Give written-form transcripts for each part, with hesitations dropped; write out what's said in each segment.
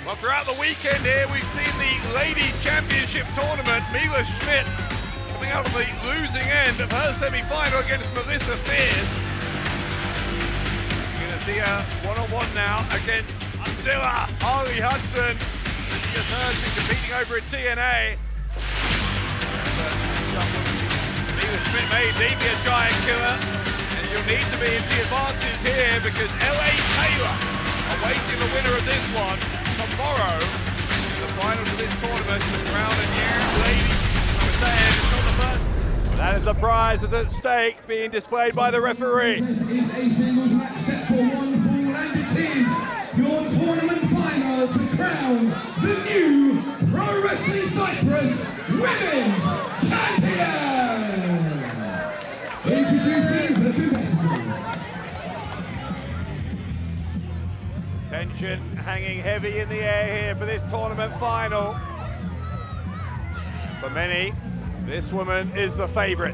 Well, throughout the weekend here, we've seen the Ladies Championship Tournament. Mila Schmidt coming out on the losing end of her semi-final against Melissa Fierce. We're going to see her one-on-one now against Zilla Harley Hudson. She has heard she's competing over at TNA. Mila Schmidt may indeed be a giant killer, and you'll need to be in the advantage here because LA Taylor awaiting the winner of this one tomorrow in the finals of this tournament to crown a new lady. I was saying, it's not the first. That is the prize that's at stake being displayed by the referee. This is a singles match set for one fall, and it is your tournament final to crown the new Pro Wrestling Cyprus Women's Champion! Introducing the competitors. Tension hanging heavy in the air here for this tournament final. For many, this woman is the favorite.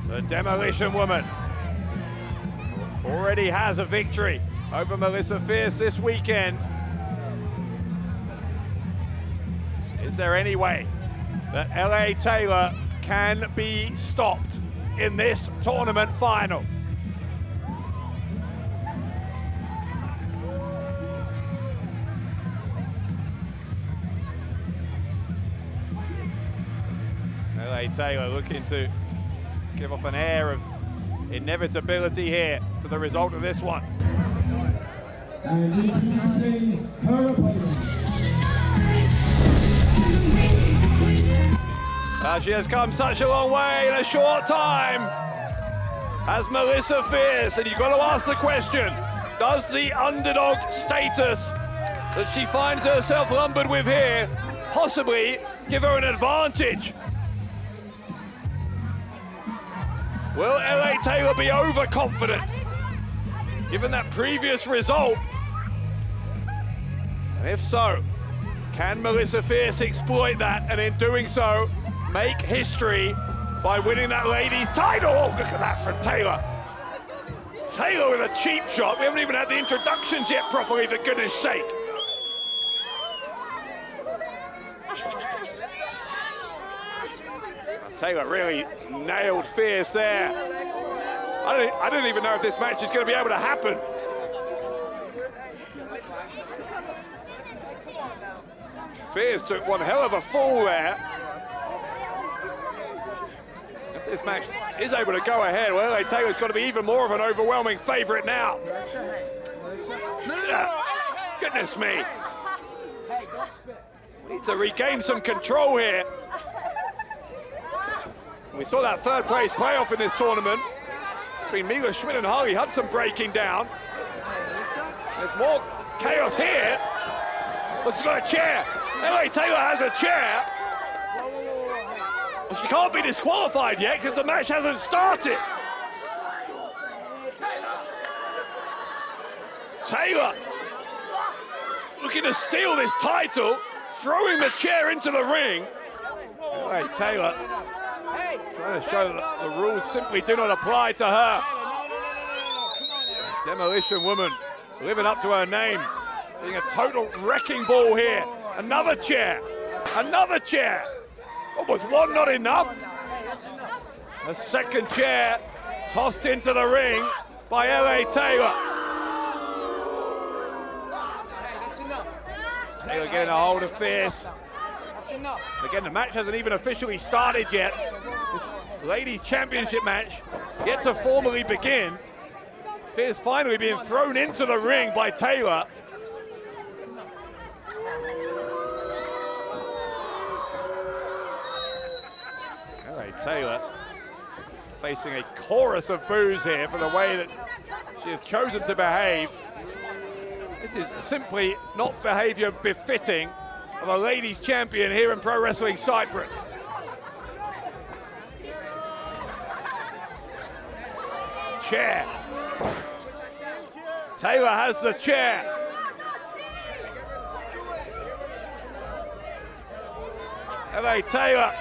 The Demolition Woman already has a victory over Melissa Fierce this weekend. Is there any way that LA Taylor can be stopped in this tournament final? LA Taylor looking to give off an air of inevitability here to the result of this one. And introducing her opponent. She has come such a long way in a short time as Melissa Fierce, and you've got to ask the question, does the underdog status that she finds herself lumbered with here possibly give her an advantage? Will LA Taylor be overconfident, given that previous result? And if so, can Melissa Fierce exploit that, and in doing so, make history by winning that ladies' title? Oh, look at that from Taylor. Taylor with a cheap shot. We haven't even had the introductions yet properly, for goodness sake. Taylor really nailed Fierce there. I don't even know if this match is going to be able to happen. Fierce took one hell of a fall there. If this match is able to go ahead, well, LA Taylor's got to be even more of an overwhelming favorite now. Goodness me. We need to regain some control here. We saw that third place playoff in this tournament between Mila Schmidt and Harley Hudson breaking down. There's more chaos here. But she's got a chair. LA Taylor has a chair. Well, she can't be disqualified yet because the match hasn't started. Taylor looking to steal this title, throwing the chair into the ring. LA Taylor trying to show that the rules simply do not apply to her. Demolition Woman living up to her name, being a total wrecking ball here. Another chair, another chair. Oh, was one not enough? A second chair tossed into the ring by LA Taylor. Taylor getting a hold of Fierce. Again, the match hasn't even officially started yet. This ladies' championship match yet to formally begin. Fierce finally being thrown into the ring by Taylor. LA Taylor facing a chorus of boos here for the way that she has chosen to behave. This is simply not behavior befitting of a ladies champion here in Pro Wrestling Cyprus. Chair. Taylor has the chair. LA Taylor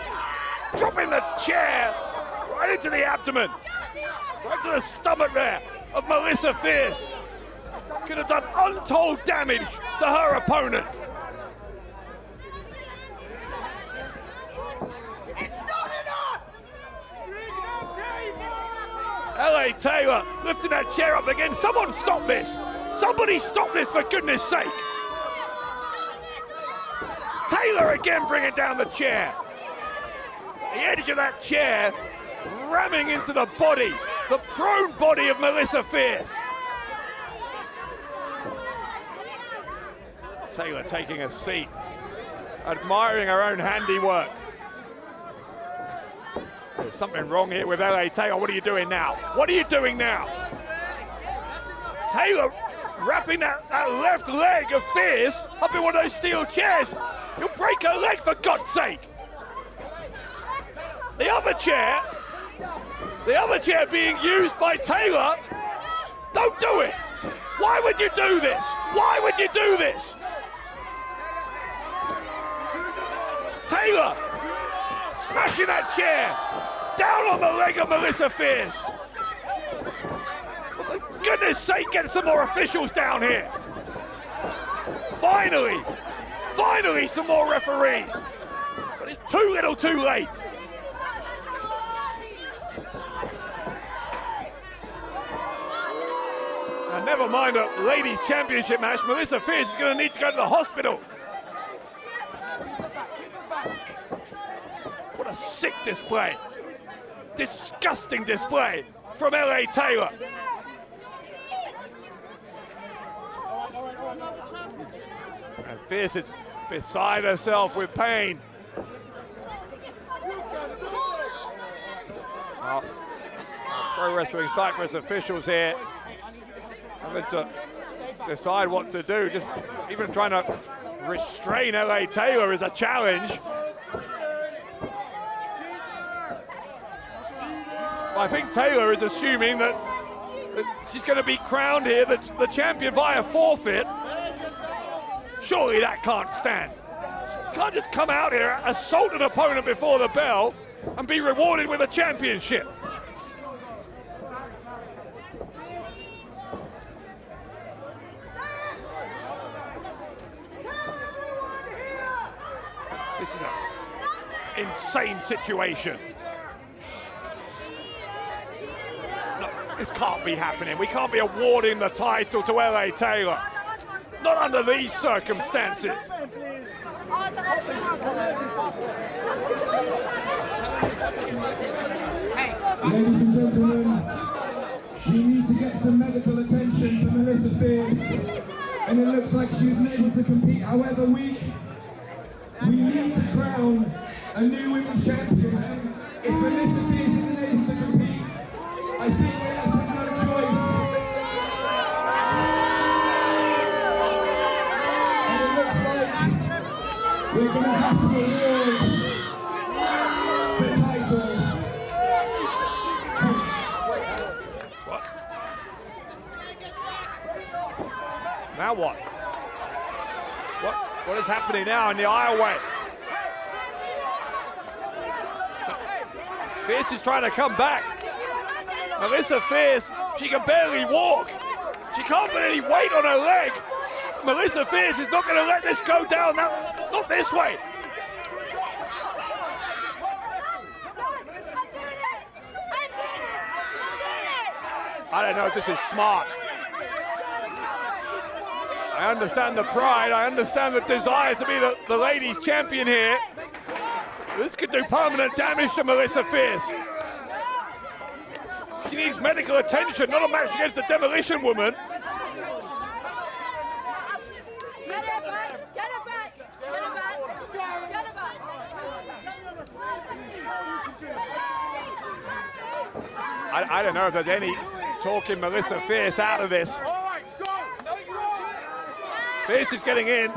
dropping the chair right into the abdomen, right to the stomach there of Melissa Fierce. could have done untold damage to her opponent. LA Taylor lifting that chair up again. Someone stop this. Somebody stop this for goodness sake. Taylor again bringing down the chair. The edge of that chair ramming into the body, the prone body of Melissa Fierce. Taylor taking a seat, admiring her own handiwork. There's something wrong here with LA Taylor. What are you doing now? What are you doing now? Taylor wrapping that left leg of Fierce up in one of those steel chairs. You'll break her leg for God's sake. The other chair being used by Taylor. Don't do it. Why would you do this? Why would you do this? Taylor smashing that chair down on the leg of Melissa Fierce. For goodness sake, get some more officials down here. Finally some more referees. But it's too little too late. And never mind a ladies championship match, Melissa Fierce is going to need to go to the hospital. What a sick display. Disgusting display from LA Taylor. And Fierce is beside herself with pain. Well, Pro Wrestling Cyprus officials here having to decide what to do. Just even trying to restrain LA Taylor is a challenge. I think Taylor is assuming that she's going to be crowned here, the champion via forfeit. Surely that can't stand. You can't just come out here, assault an opponent before the bell, and be rewarded with a championship. This is an insane situation. This can't be happening. We can't be awarding the title to LA Taylor. Not under these circumstances. Ladies and gentlemen, she needs to get some medical attention for Melissa Fierce. And it looks like she isn't able to compete. However, we need to crown a new women's champion. And if Melissa Fierce isn't able to compete, I think we're left with no choice. And it looks like we're going to have to award the title. What? Now what? What is happening now in the aisleway? Fierce is trying to come back. Melissa Fierce, she can barely walk. She can't put any weight on her leg. Melissa Fierce is not going to let this go down. Not this way. I don't know if this is smart. I understand the pride. I understand the desire to be the ladies' champion here. This could do permanent damage to Melissa Fierce. She needs medical attention, not a match against the Demolition Woman. I don't know if there's any talking Melissa Fierce out of this. Fierce is getting in.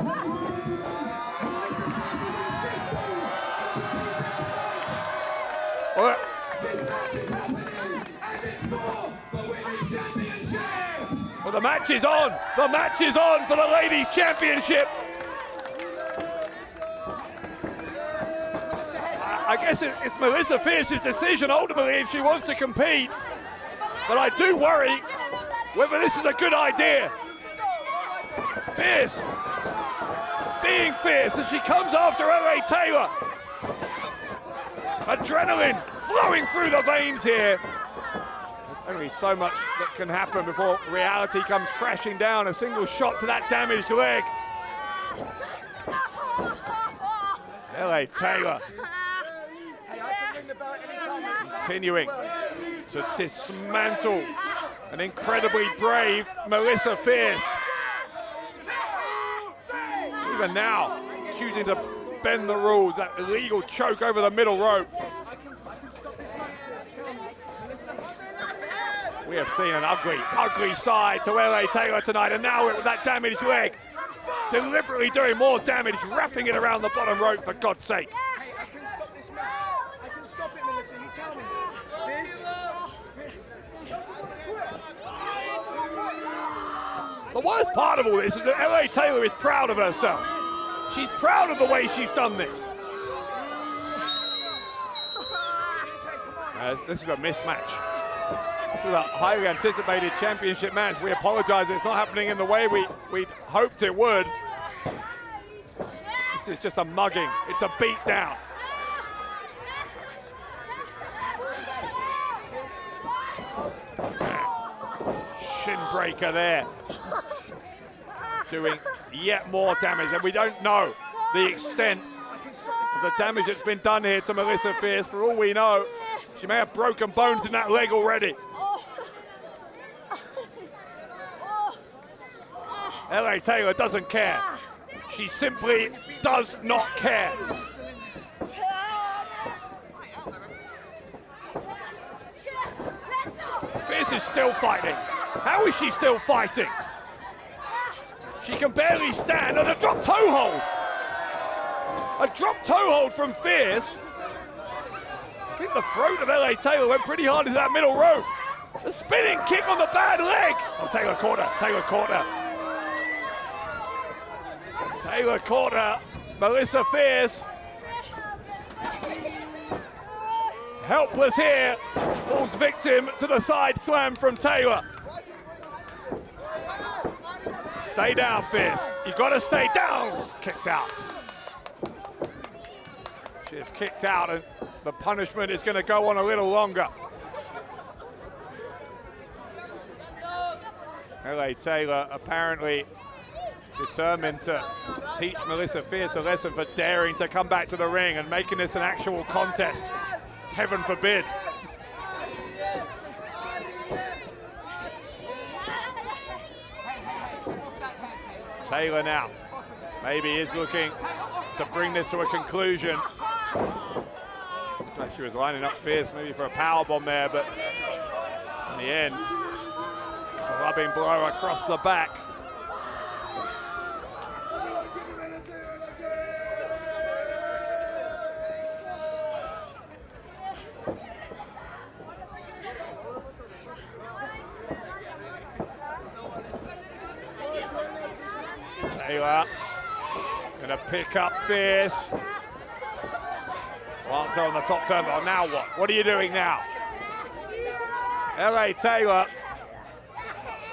Well, the match is on. The match is on for the ladies' championship. I guess it's Melissa Fierce's decision ultimately if she wants to compete. But I do worry whether this is a good idea. Fierce, being fierce as she comes after LA Taylor. Adrenaline flowing through the veins here. There's only so much that can happen before reality comes crashing down. A single shot to that damaged leg. LA Taylor continuing to dismantle an incredibly brave Melissa Fierce. Even now, choosing to bend the rules, that illegal choke over the middle rope. We have seen an ugly, ugly side to LA Taylor tonight, and now with that damaged leg, deliberately doing more damage, wrapping it around the bottom rope, for God's sake. Hey, I can stop this match. I can stop it, Melissa, you tell me. The worst part of all this is that LA Taylor is proud of herself. She's proud of the way she's done this. This is a mismatch. This is a highly anticipated championship match. We apologize, it's not happening in the way we'd hoped it would. This is just a mugging, it's a beat down. Shin breaker there. Doing yet more damage, and we don't know the extent of the damage that's been done here to Melissa Fierce. For all we know, she may have broken bones in that leg already. LA Taylor doesn't care. She simply does not care. Fierce is still fighting. How is she still fighting? She can barely stand, and a drop toe hold. A drop toe hold from Fierce. I think the throat of LA Taylor went pretty hard into that middle rope. A spinning kick on the bad leg. Oh, Taylor caught her, Taylor caught her. Taylor caught her, Melissa Fierce. Helpless here, falls victim to the side slam from Taylor. Stay down, Fierce. You gotta stay down. Kicked out. She is kicked out, and the punishment is gonna go on a little longer. LA Taylor apparently determined to teach Melissa Fierce a lesson for daring to come back to the ring and making this an actual contest. Heaven forbid. Taylor now maybe is looking to bring this to a conclusion. She was lining up Fierce maybe for a powerbomb there, but in the end, clubbing blow across the back. Taylor gonna pick up Fierce. Lancer on the top turnbuckle. Now what? What are you doing now? LA Taylor.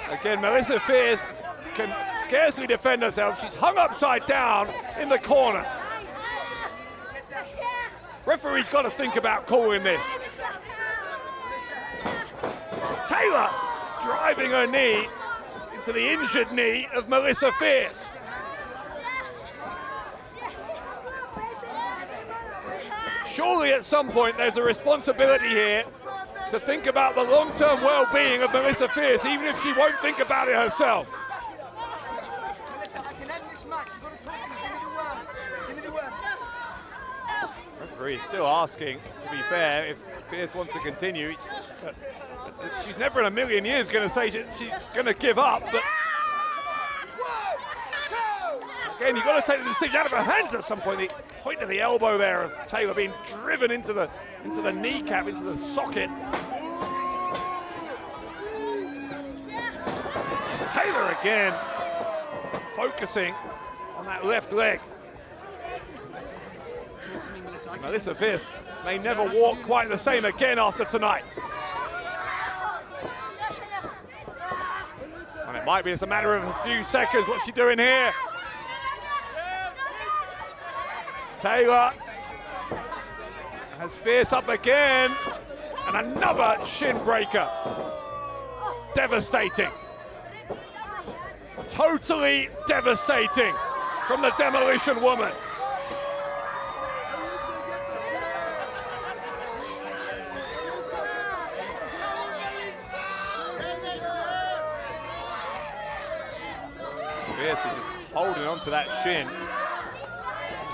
Again, Melissa Fierce can scarcely defend herself. She's hung upside down in the corner. Referee's got to think about calling this. Taylor driving her knee into the injured knee of Melissa Fierce. Surely at some point there's a responsibility here to think about the long-term well-being of Melissa Fierce, even if she won't think about it herself. Melissa, I can end this match. You've got to talk to me. Give me the word. Give me the word. Referee is still asking, to be fair, if Fierce wants to continue. She's never in a million years going to say she's going to give up, but again, you've got to take the decision out of her hands at some point. The point of the elbow there of Taylor being driven into the kneecap, into the socket. Taylor again focusing on that left leg. Melissa Fierce may never walk quite the same again after tonight. And It might be, it's a matter of a few seconds. What's she doing here? Taylor has Fierce up again, and another shin breaker. Devastating. Totally devastating from the Demolition Woman. Fierce is just holding on to that shin.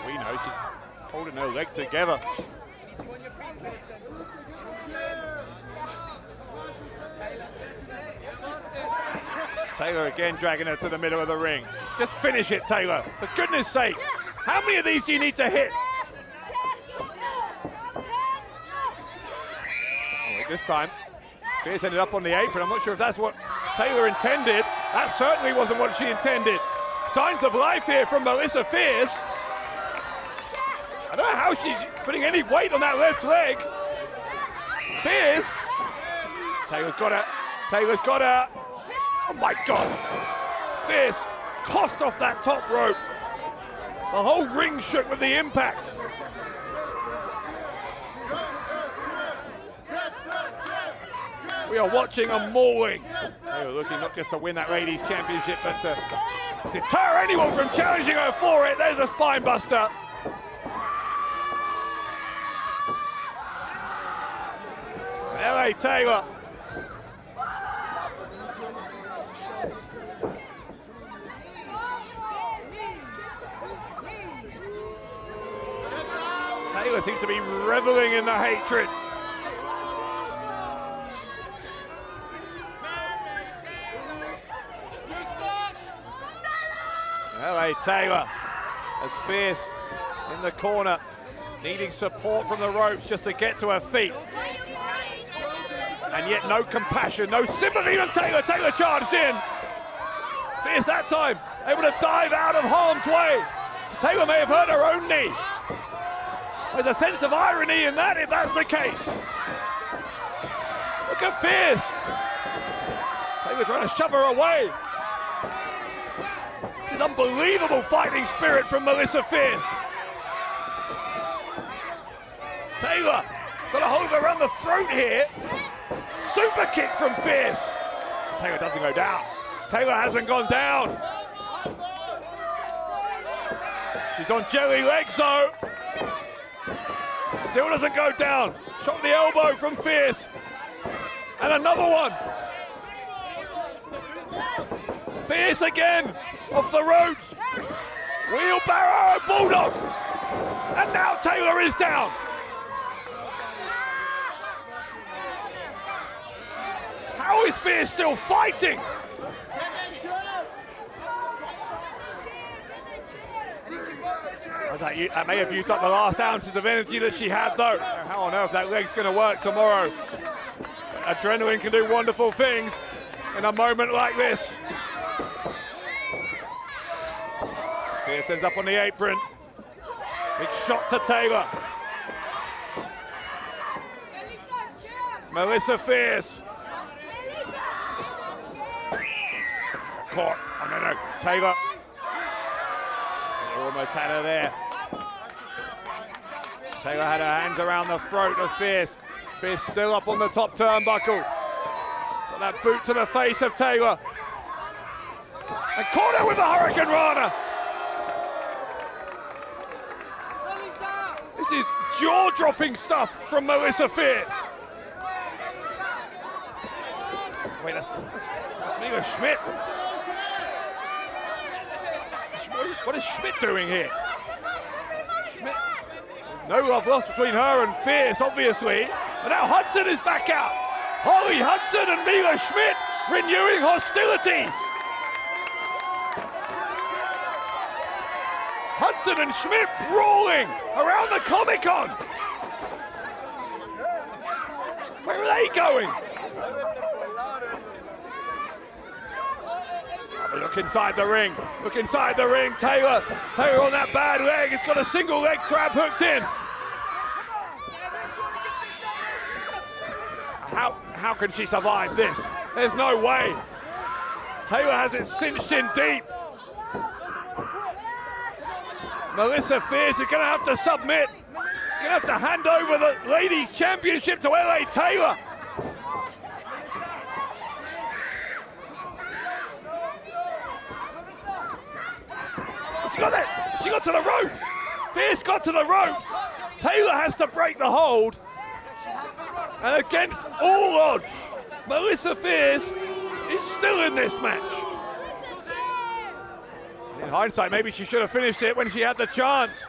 We know she's holding her leg together. Taylor again dragging her to the middle of the ring. Just finish it, Taylor, for goodness sake. How many of these do you need to hit? Oh, wait, this time, Fierce ended up on the apron. I'm not sure if that's what Taylor intended. That certainly wasn't what she intended. Signs of life here from Melissa Fierce. I don't know how she's putting any weight on that left leg. Fierce. Taylor's got her. Taylor's got her. Oh my God. Fierce tossed off that top rope. The whole ring shook with the impact. We are watching a mauling. Taylor looking not just to win that ladies championship, but to deter anyone from challenging her for it. There's a spine buster. LA Taylor. Taylor seems to be reveling in the hatred. LA Taylor as Fierce in the corner, needing support from the ropes just to get to her feet. And yet no compassion, no sympathy from Taylor. Taylor charged in. Fierce that time, able to dive out of harm's way. Taylor may have hurt her own knee. There's a sense of irony in that, if that's the case. Look at Fierce. Taylor trying to shove her away. This is unbelievable fighting spirit from Melissa Fierce. Taylor got a hold of her around the throat here. Super kick from Fierce. Taylor doesn't go down. Taylor hasn't gone down. She's on jelly legs though. Still doesn't go down. Shot the elbow from Fierce. And another one. Fierce again. Off the ropes. Wheelbarrow bulldog. And now Taylor is down. How is Fierce still fighting? That may have used up the last ounces of energy that she had though. How on earth that leg's going to work tomorrow? Adrenaline can do wonderful things in a moment like this. Fierce ends up on the apron. Big shot to Taylor. Melissa Fierce. Caught. Oh no, Taylor. Taylor almost had her there. Taylor had her hands around the throat of Fierce. Fierce still up on the top turnbuckle. Got that boot to the face of Taylor. And caught her with a Hurricane Rana. This is jaw-dropping stuff from Melissa Fierce. Wait, that's Mila Schmidt. What is Schmidt doing here? Schmidt, no love lost between her and Fierce, obviously. And now Hudson is back out. Holly Hudson and Mila Schmidt renewing hostilities. Hudson and Schmidt brawling around the Comic-Con. Where are they going? Look inside the ring. Look inside the ring. Taylor on that bad leg. It's got a single leg crab hooked in. How can she survive this? There's no way. Taylor has it cinched in deep. Melissa Fierce is going to have to submit. Going to have to hand over the Ladies Championship to LA Taylor. She got it. She got to the ropes. Fierce got to the ropes. Taylor has to break the hold. And against all odds, Melissa Fierce is still in this match. In hindsight, maybe she should have finished it when she had the chance.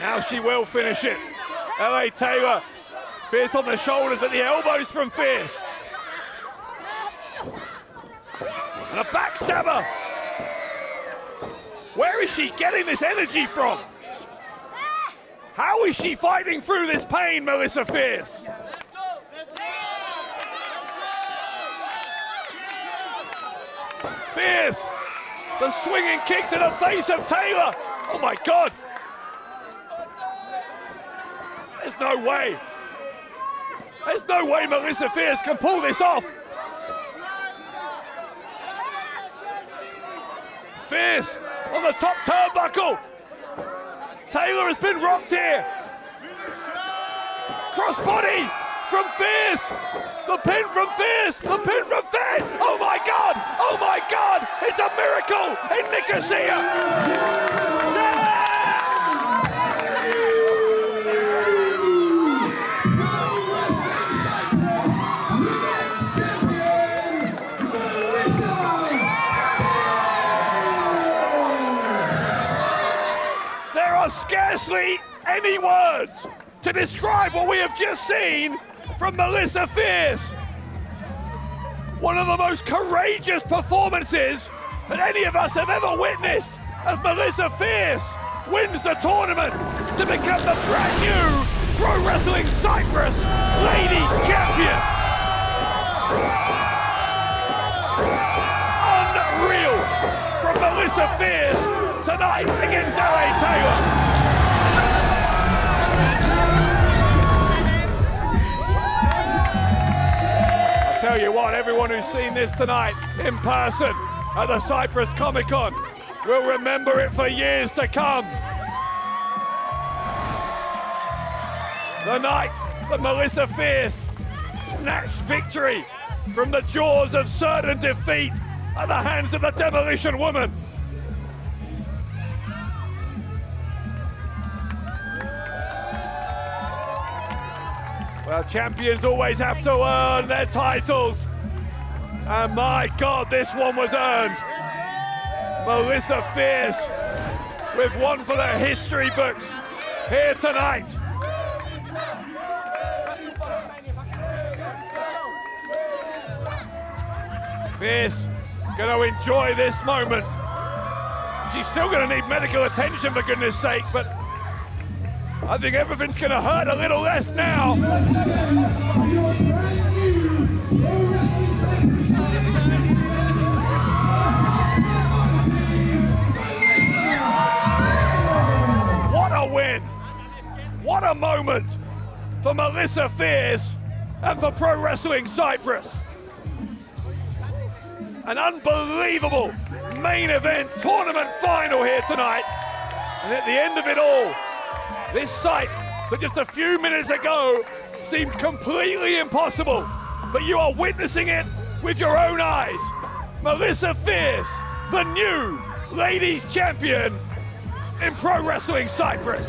Now she will finish it. LA Taylor, Fierce on the shoulders, but the elbows from Fierce. And a backstabber. Where is she getting this energy from? How is she fighting through this pain, Melissa Fierce? Fierce, the swinging kick to the face of Taylor. Oh my God. There's no way. There's no way Melissa Fierce can pull this off. Fierce on the top turnbuckle. Taylor has been rocked here. Crossbody from Fierce. The pin from Fierce. The pin from Fierce. Oh my God. Oh my God. It's a miracle in Nicosia. Scarcely any words to describe what we have just seen from Melissa Fierce. One of the most courageous performances that any of us have ever witnessed as Melissa Fierce wins the tournament to become the brand new Pro Wrestling Cyprus Ladies Champion. Unreal from Melissa Fierce tonight against LA Taylor. Tell you what, everyone who's seen this tonight in person at the Cyprus Comic-Con will remember it for years to come. The night that Melissa Fierce snatched victory from the jaws of certain defeat at the hands of the Demolition Woman. Well, champions always have to earn their titles. And my God, this one was earned. Melissa Fierce with one for the history books here tonight. Fierce going to enjoy this moment. She's still going to need medical attention, for goodness sake, but I think everything's going to hurt a little less now. What a win! What a moment for Melissa Fierce and for Pro Wrestling Cyprus. An unbelievable main event tournament final here tonight. And at the end of it all, this sight that just a few minutes ago seemed completely impossible, but you are witnessing it with your own eyes. Melissa Fierce, the new Ladies Champion in Pro Wrestling Cyprus.